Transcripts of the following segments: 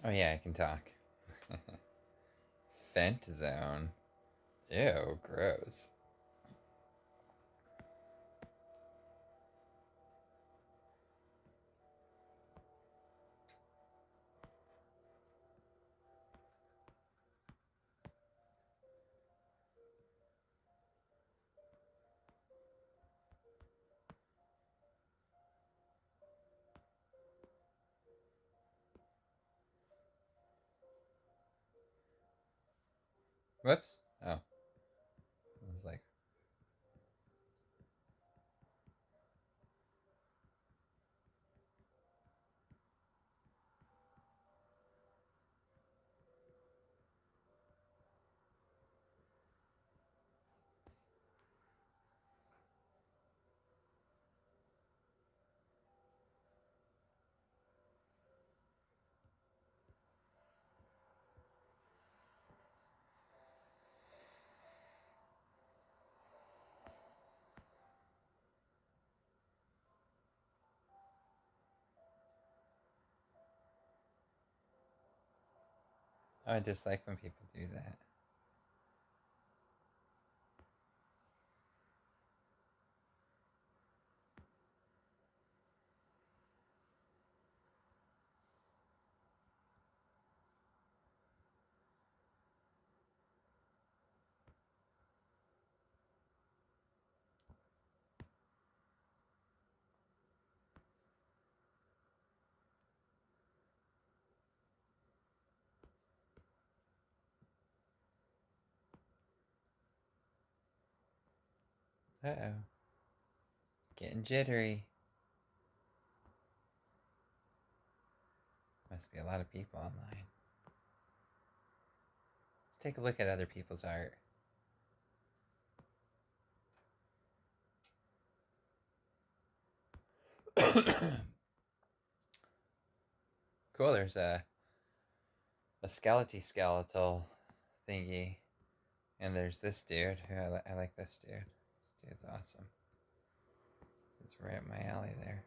Oh yeah, I can talk. Fent zone. Ew, gross. Whoops. Oh. I was like, oh, I dislike when people do that. Uh-oh. Getting jittery. Must be a lot of people online. Let's take a look at other people's art. Cool, there's a skeletal thingy. And there's this dude who I like this dude. This dude's awesome. He's right up my alley there.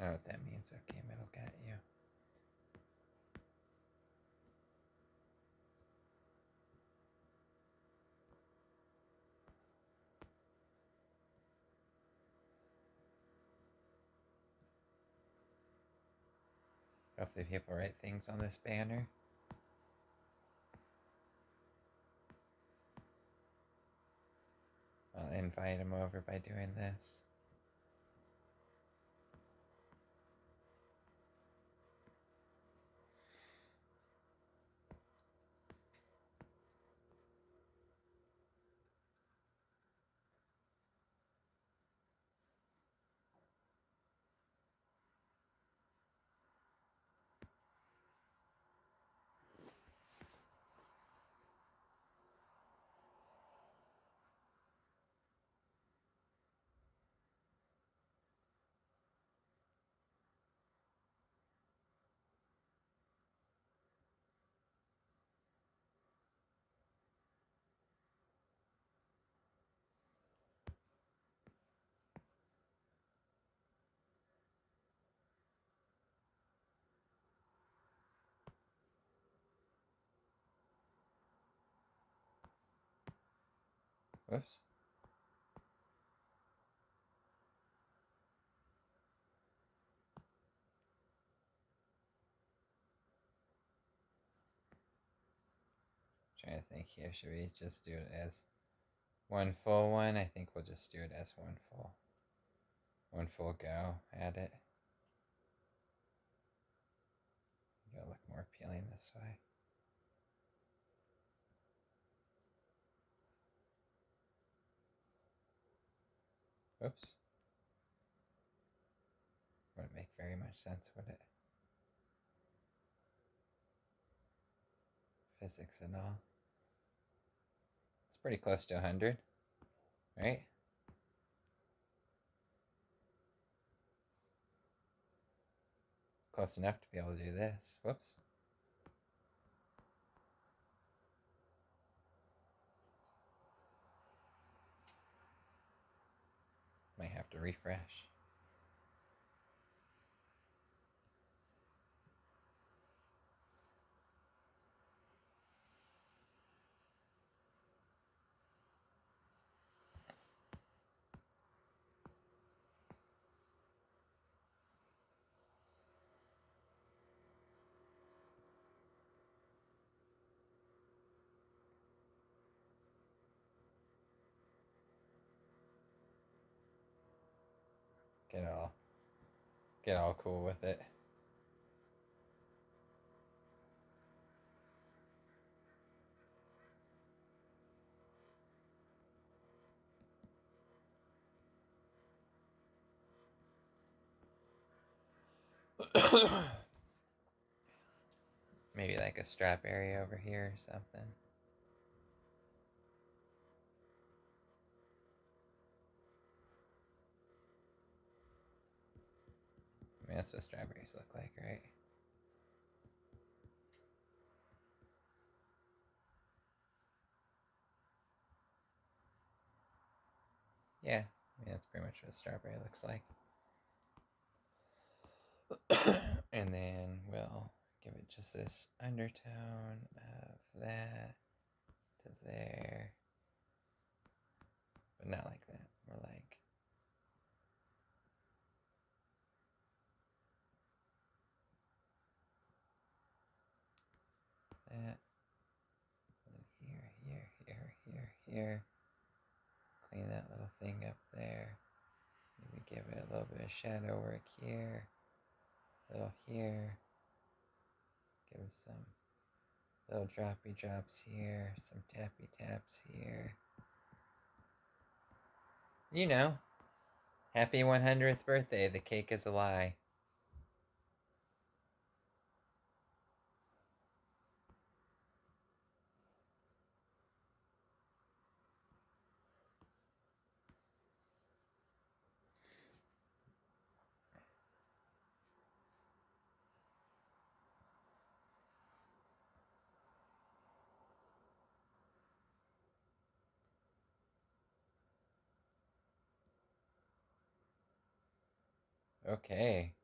I don't know what that means. Okay, metal got you. Hopefully people write things on this banner. I'll invite them over by doing this. Whoops. Trying to think here. Should we just do it as one full one? I think we'll just do it as one full go at it. It'll look more appealing this way. Oops. Wouldn't make very much sense, would it? Physics and all. It's pretty close to 100, right? Close enough to be able to do this. Whoops. refresh. Get all cool with it. Maybe like a strap area over here or something. I mean, that's what strawberries look like, right? Yeah, I mean, that's pretty much what a strawberry looks like. And then we'll give it just this undertone of that to there. But not like that. More like that. And here. Clean that little thing up there. Maybe give it a little bit of shadow work here. A little here. Give it some little droppy drops here. Some tappy taps here. You know, happy 100th birthday. The cake is a lie. Okay.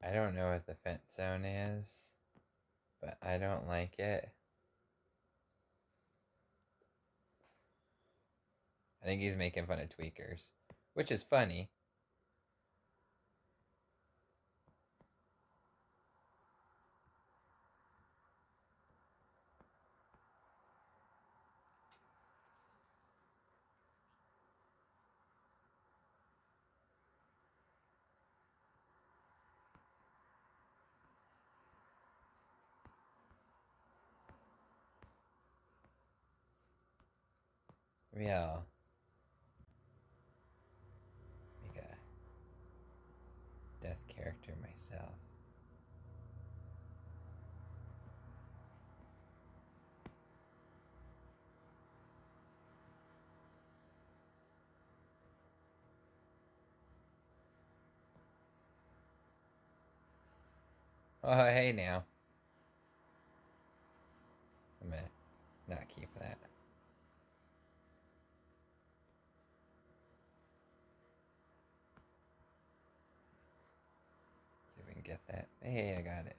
I don't know what the fence zone is, but I don't like it. I think he's making fun of tweakers, which is funny. Maybe I'll make a death character myself. Oh, hey now. I'm gonna not keep that. See if we can get that. Hey, I got it.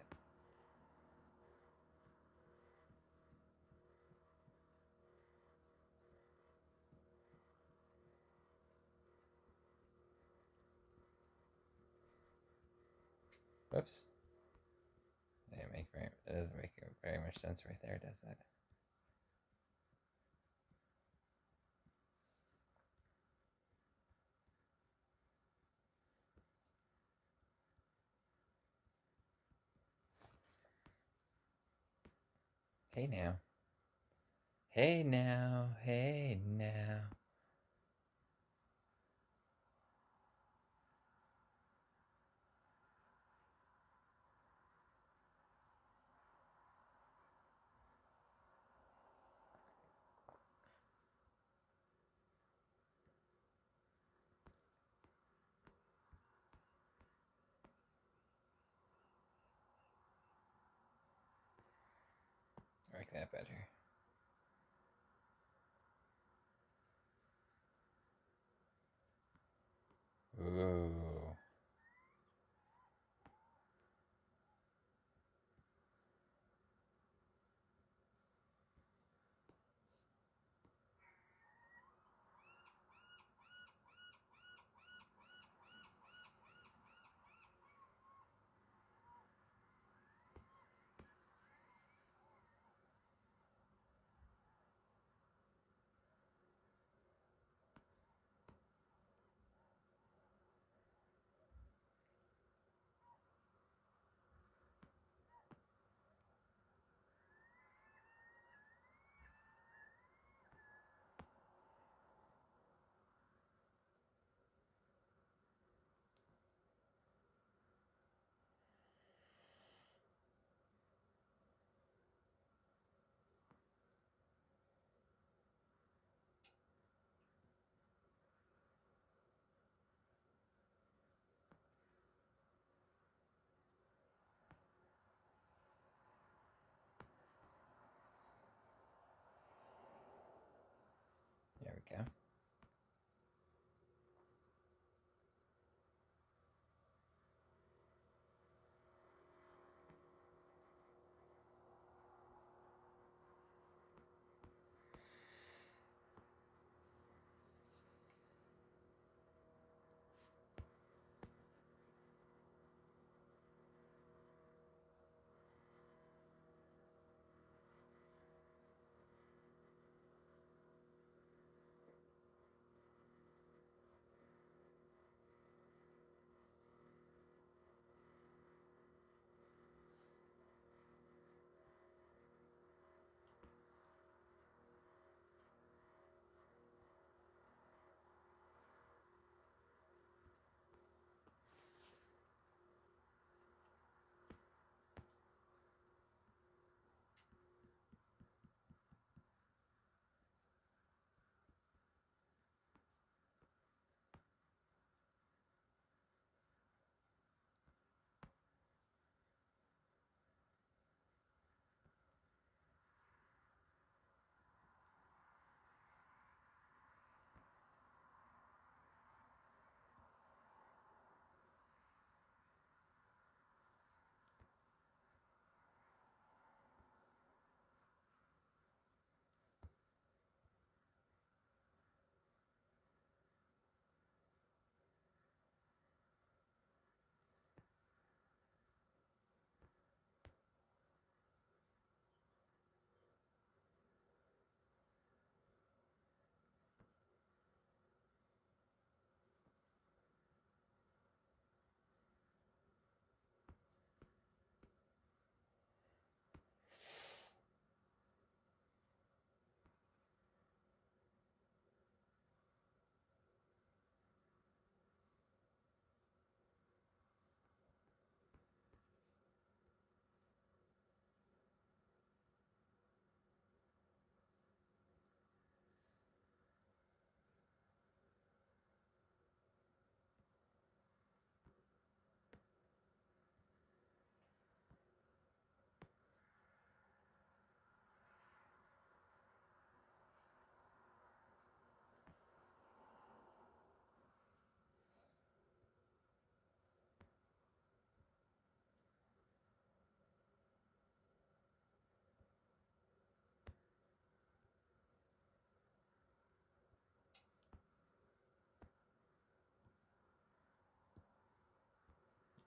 Whoops. That doesn't make very much sense right there, does that? Hey now. Hey now. Hey now. I like that better. we go.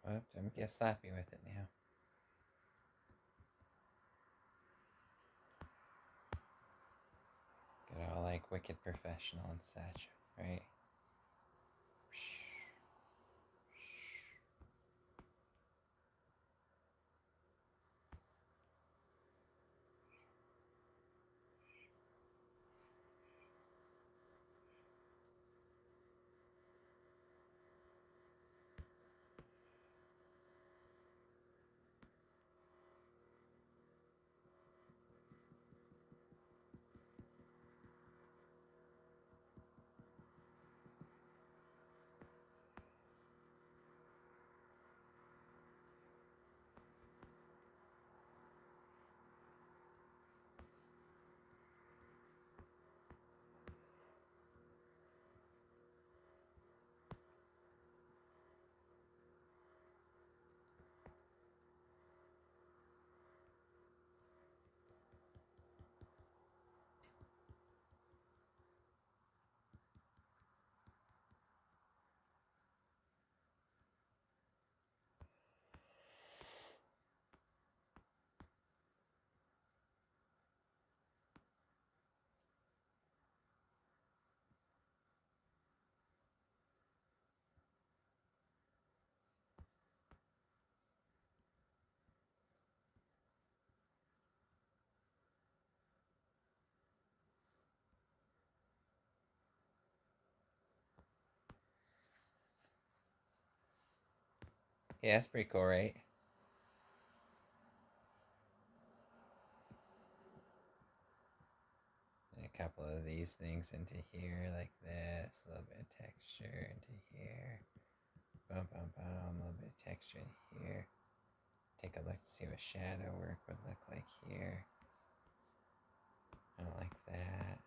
Oh, don't get slappy with it now. Get all like wicked professional and such, right? Yeah, that's pretty cool, right? And a couple of these things into here, like this. A little bit of texture into here. Boom, boom, boom. A little bit of texture in here. Take a look to see what shadow work would look like here. I don't like that.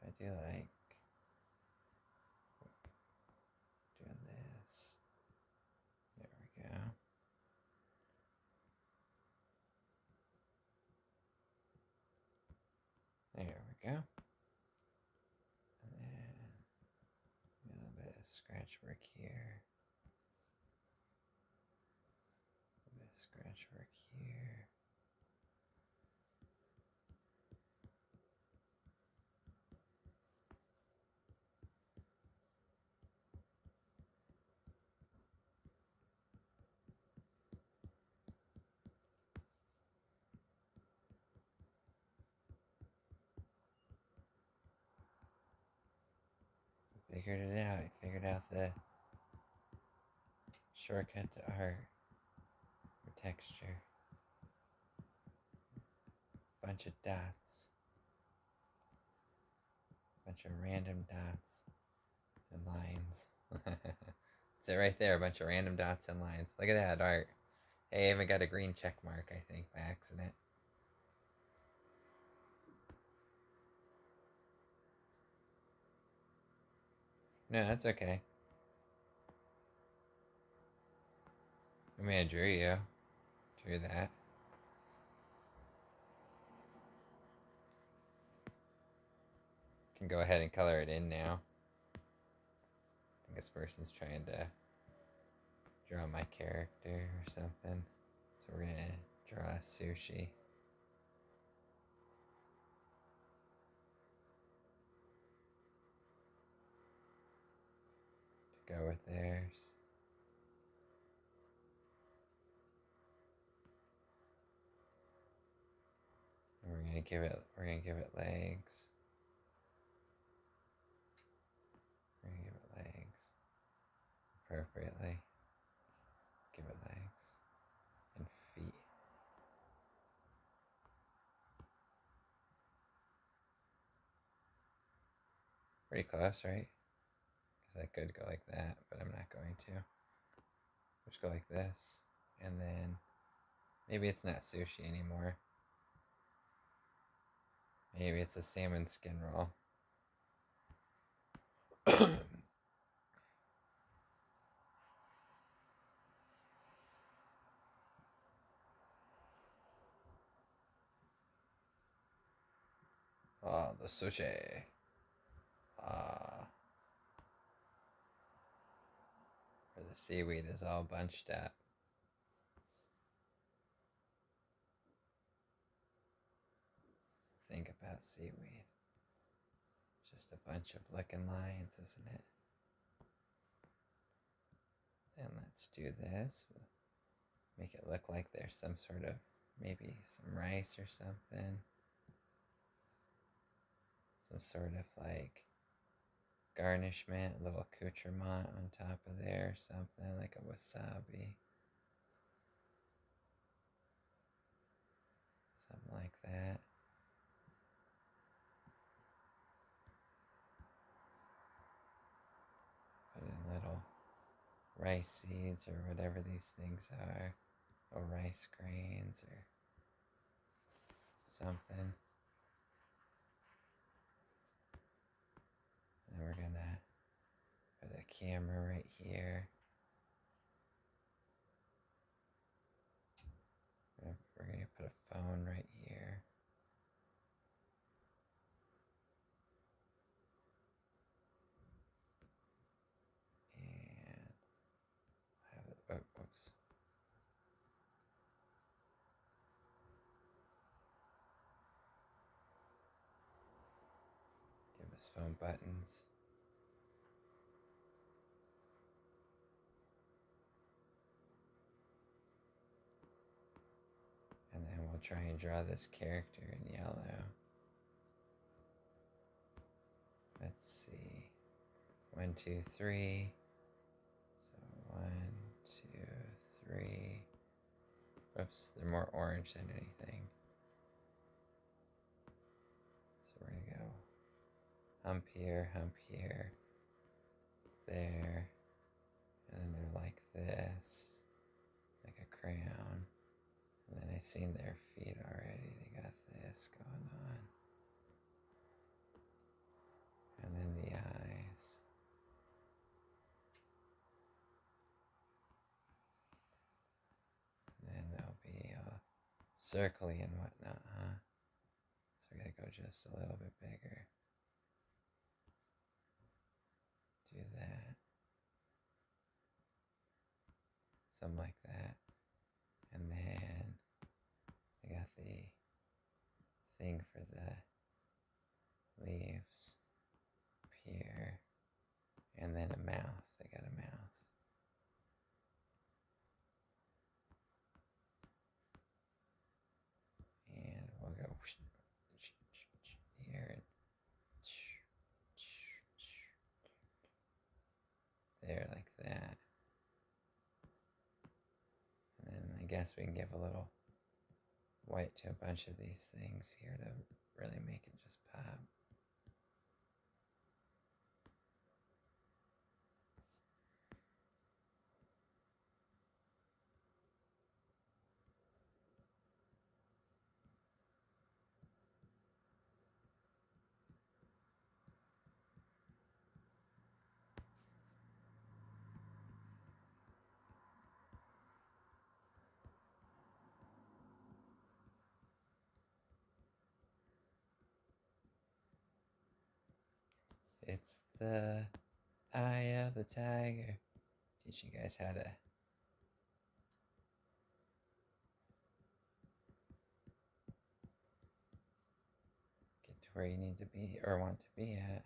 I do like doing this. There we go. There we go. And then a little bit of scratch work here. A little bit of scratch work here. Figured it out. I figured out the shortcut to art for texture. Bunch of dots. Bunch of random dots and lines. It's it right there, a bunch of random dots and lines. Look at that art. Hey, I even got a green check mark, I think, by accident. No, that's okay. I mean, I drew you. Drew that. Can go ahead and color it in now. I think this person's trying to draw my character or something. So we're gonna draw sushi. To go with theirs. And we're gonna give it legs. We're gonna give it legs appropriately. Give it legs and feet. Pretty close, right? Because I could go like that, but I'm not going to. Just go like this, and then maybe it's not sushi anymore. Maybe it's a salmon skin roll. Oh, the sushi. Ah. Where the seaweed is all bunched up. Think about seaweed. It's just a bunch of looking lines, isn't it? And let's do this. Make it look like there's some sort of, maybe some rice or something. Some sort of like garnishment, a little accoutrement on top of there, something like a wasabi. Something like that. Put in little rice seeds or whatever these things are, or rice grains or something. And we're gonna put a camera right here. We're gonna put a phone right here. And have it, oops. Give us phone buttons. And then we'll try and draw this character in yellow. Let's see. 1, 2, 3. So 1, 2, 3. Whoops, they're more orange than anything. So we're gonna go hump here, there, and then they're like this, like a crayon. And then I seen their feet already. They got this going on. circly and whatnot, huh? So I gotta go just a little bit bigger. Do that. Something like that. And then I got the thing for the leaves up here. And then a mouth. I got a mouth. And we'll go here and there like that. And then I guess we can give a little white to a bunch of these things here to really make it just pop. It's the eye of the tiger. Teach you guys how to get to where you need to be or want to be at.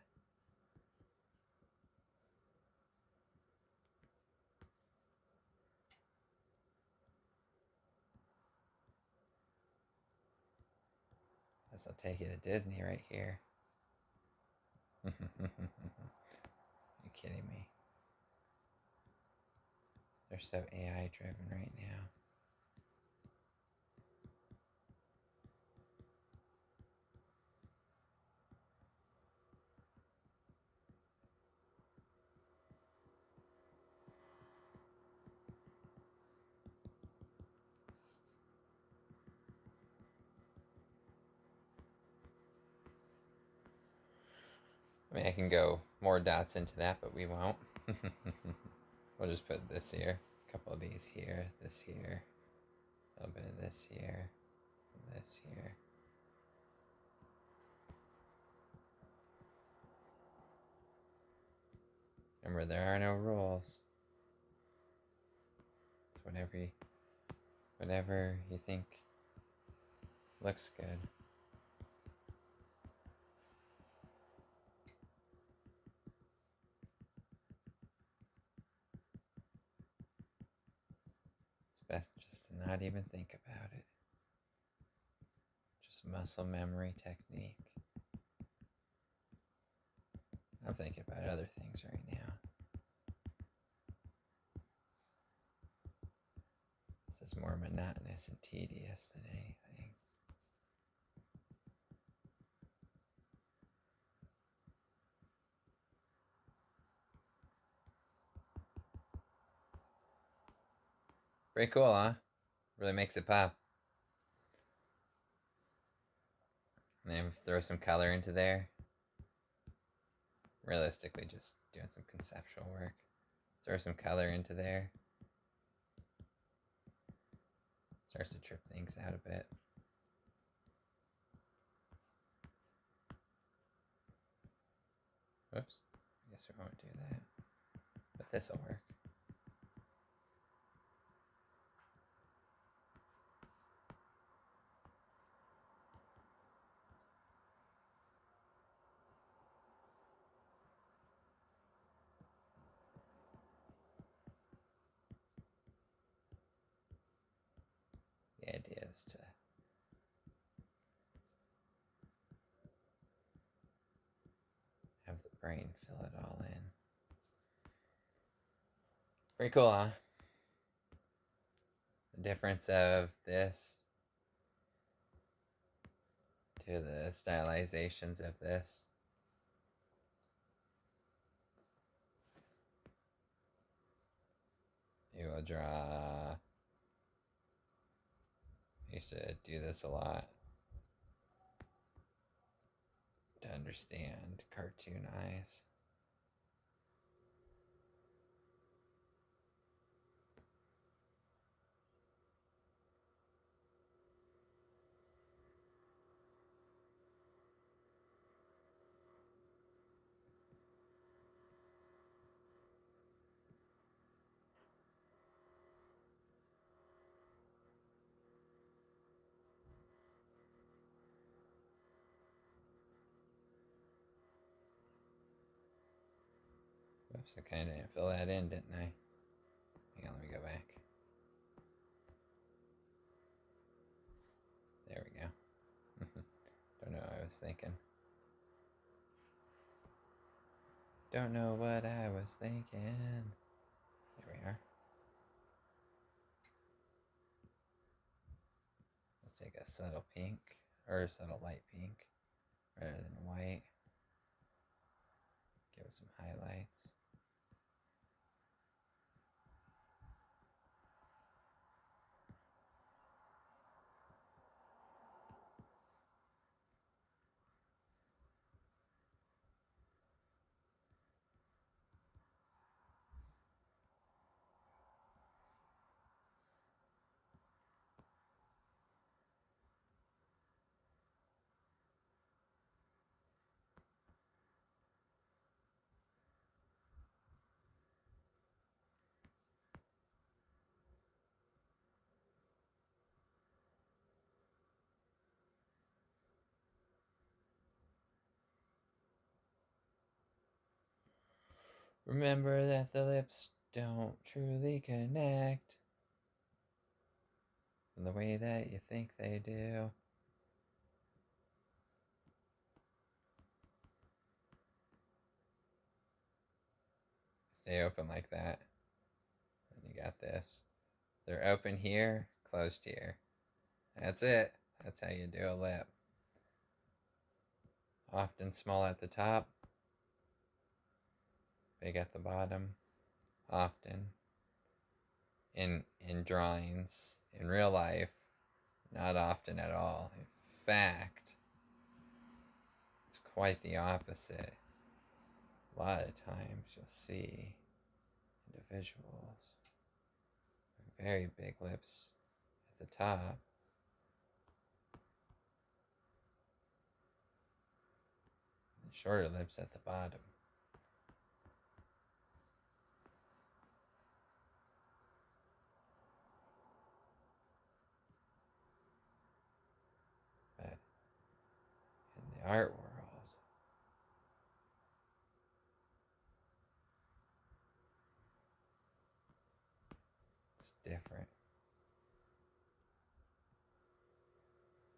Guess I'll take you to Disney right here. You kidding me? They're so AI driven right now. I mean, I can go more dots into that, but we won't. We'll just put this here, a couple of these here, this here, a little bit of this here, this here. Remember, there are no rules. It's whatever you think looks good. It's best just to not even think about it. Just muscle memory technique. I'm thinking about other things right now. This is more monotonous and tedious than anything. Pretty cool, huh? Really makes it pop. And then throw some color into there. Realistically, just doing some conceptual work. Throw some color into there. Starts to trip things out a bit. Whoops. I guess we won't do that. But this'll work. The idea is to have the brain fill it all in. Pretty cool, huh? The difference of this to the stylizations of this. You will draw. I used to do this a lot to understand cartoon eyes. Oops, I kind of didn't fill that in, didn't I? Hang on, let me go back. There we go. Don't know what I was thinking. Don't know what I was thinking. There we are. Let's take a subtle pink, or a subtle light pink, rather than white. Give it some highlights. Remember that the lips don't truly connect in the way that you think they do. Stay open like that. And you got this. They're open here, closed here. That's it. That's how you do a lip. Often small at the top, big at the bottom. Often. In drawings. In real life, not often at all. In fact, it's quite the opposite. A lot of times you'll see individuals with very big lips at the top and shorter lips at the bottom. But in the art world, it's different.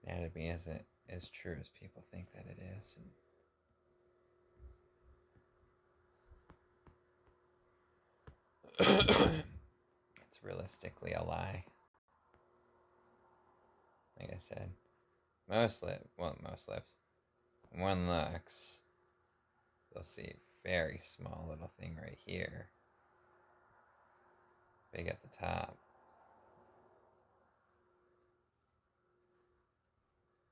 Anatomy isn't as true as people think that it is. And it's realistically a lie. Like I said, most lips, when one looks, they'll see a very small little thing right here, big at the top,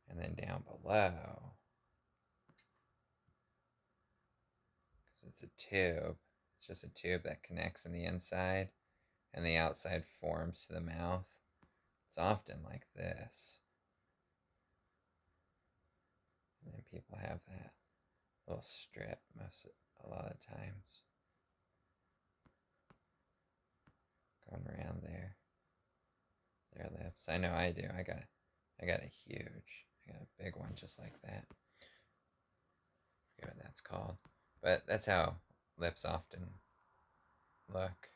and then down below, because it's a tube, it's just a tube that connects in the inside, and the outside forms to the mouth. It's often like this. And then people have that little strip a lot of times going around their lips. I know I do. I got a big one just like that. I forget what that's called. But that's how lips often look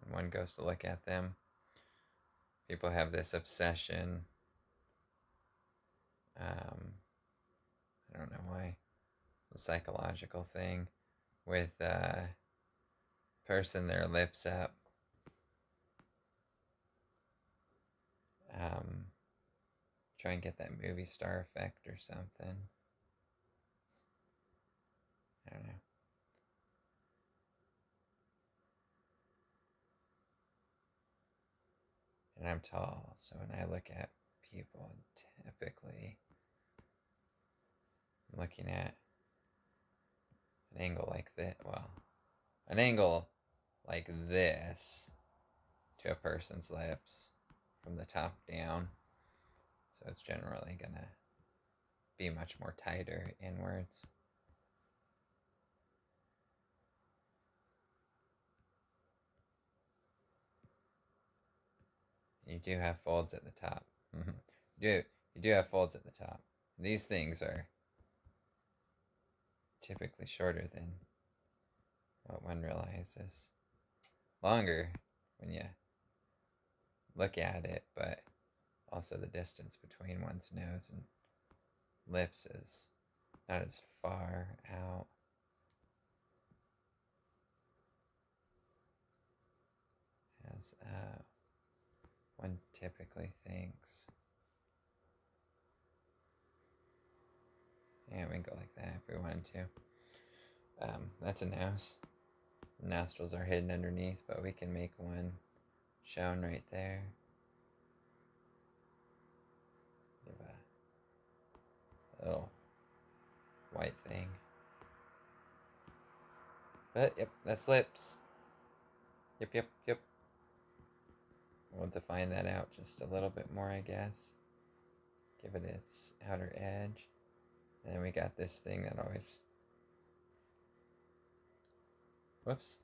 when one goes to look at them. People have this obsession. I don't know why. Some psychological thing with pursing their lips up. Try and get that movie star effect or something. I don't know. And I'm tall, so when I look at people, typically I'm looking at an angle like this. Well, an angle like this to a person's lips from the top down. So it's generally gonna be much more tighter inwards. You do have folds at the top. You do have folds at the top. These things are typically shorter than what one realizes longer when you look at it, but also the distance between one's nose and lips is not as far out as one typically thinks. Yeah, we can go like that if we wanted to. That's a nose. The nostrils are hidden underneath, but we can make one shown right there. Give a little white thing. But, yep, that's lips. Yep, yep, yep. We'll define that out just a little bit more, I guess. Give it its outer edge. And then we got this thing that always... Whoops.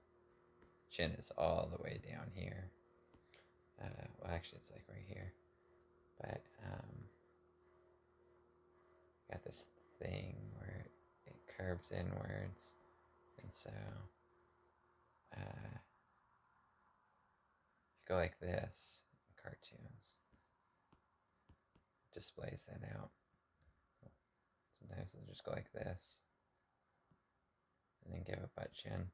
Chin is all the way down here. Well, actually, it's like right here. But, got this thing where it curves inwards. And so, if you go like this in cartoons, it displays that out. Sometimes they'll just go like this. And then give a butt chin.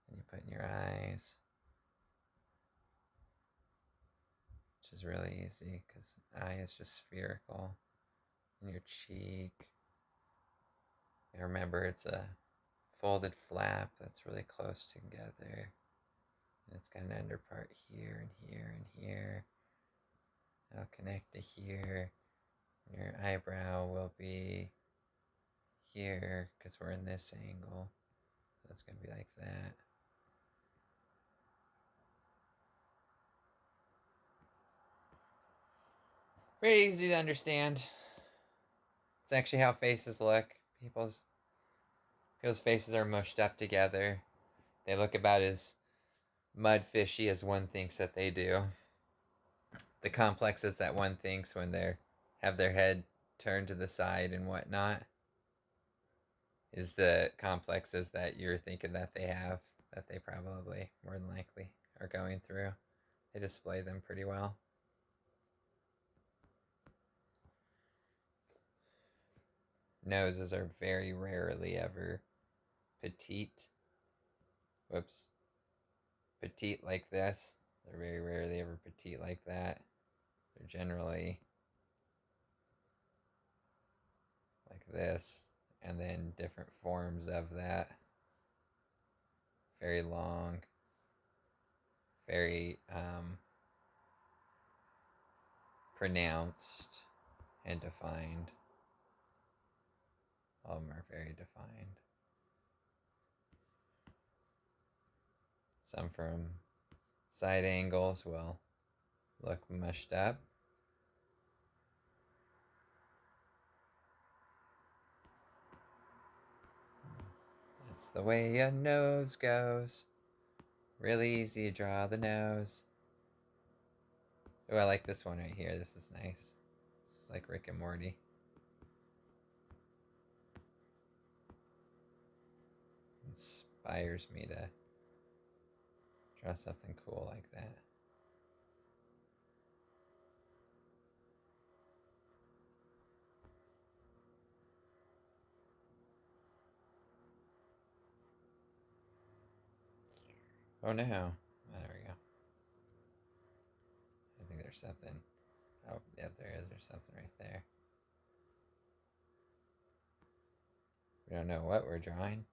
And you put in your eyes, which is really easy because an eye is just spherical. And your cheek. And remember, it's a folded flap that's really close together. And it's got an under part here and here and here. It'll connect to here. And your eyebrow will be here because we're in this angle. So it's going to be like that. Very easy to understand. It's actually how faces look. People's faces are mushed up together. They look about as mudfishy as one thinks that they do. The complexes that one thinks when they have their head turned to the side and whatnot is the complexes that you're thinking that they have, that they probably more than likely are going through. They display them pretty well. Noses are very rarely ever petite. Whoops. Petite like this. They're very rarely ever petite like that. They're generally like this, and then different forms of that. Very long, very pronounced and defined. All of them are very defined. Some from side angles will look mushed up. That's the way a nose goes. Really easy to draw the nose. Oh, I like this one right here. This is nice. This is like Rick and Morty. Inspires me to draw something cool like that. Oh no. Oh, there we go. I think there's something. Oh, yeah, there is. There's something right there. We don't know what we're drawing.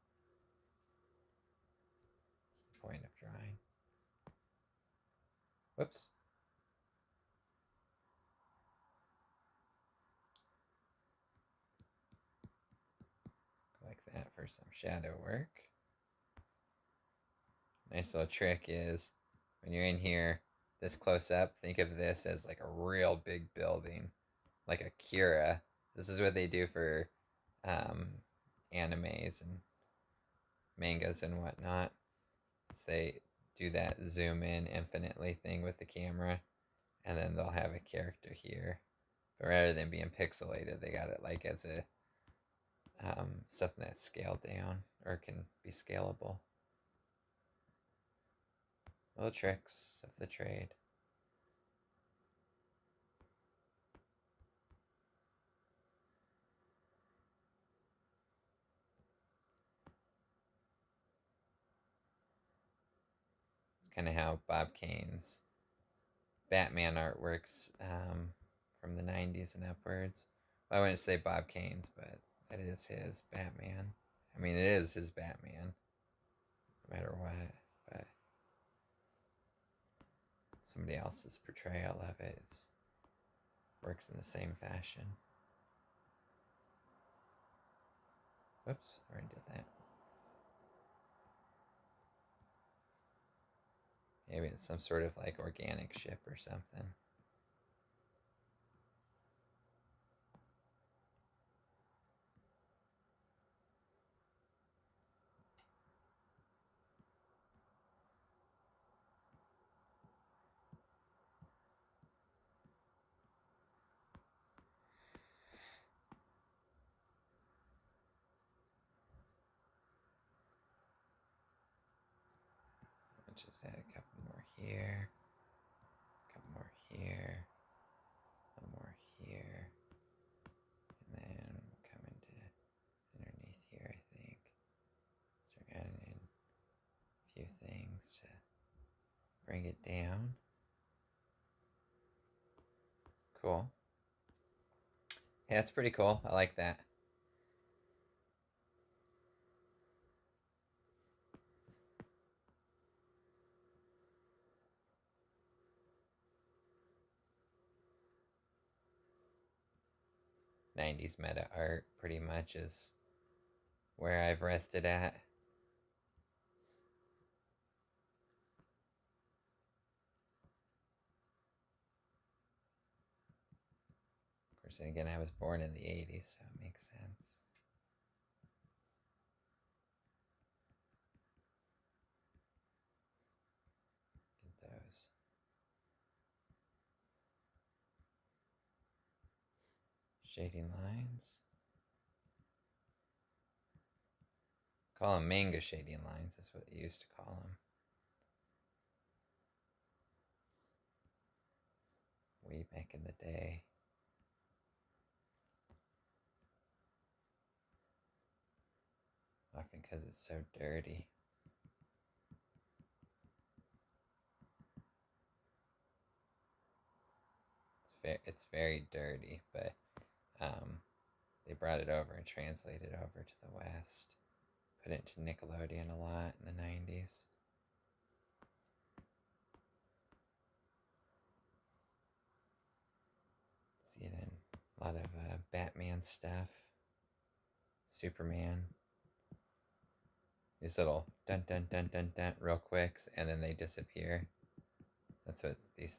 What's the point of drawing? Whoops. Go like that for some shadow work. Nice little trick is when you're in here this close up, think of this as like a real big building, like a Kira. This is what they do for animes and mangas and whatnot. So they do that zoom in infinitely thing with the camera, and then they'll have a character here. But rather than being pixelated, they got it like as something that's scaled down or can be scalable. Little tricks of the trade. It's kind of how Bob Kane's Batman artworks from the 90s and upwards. Well, I wouldn't say Bob Kane's, but it is his Batman. I mean, it is his Batman, no matter what. But somebody else's portrayal of it works in the same fashion. Whoops, I already did that. Maybe it's some sort of like organic ship or something. I'll just add a couple more here, a couple more here, one more here, and then we'll come into underneath here, I think. Start adding in a few things to bring it down. Cool. Yeah, it's pretty cool. I like that. '90s meta art pretty much is where I've rested at. Of course, and again, I was born in the '80s, so it makes sense. Get those. Shading lines. Call them manga shading lines, is what they used to call them. Way back in the day. Often because it's so dirty. It's very dirty, but they brought it over and translated it over to the West. Put it to Nickelodeon a lot in the 90s. See it in a lot of Batman stuff, Superman. These little dun dun dun dun dun real quicks, and then they disappear. That's what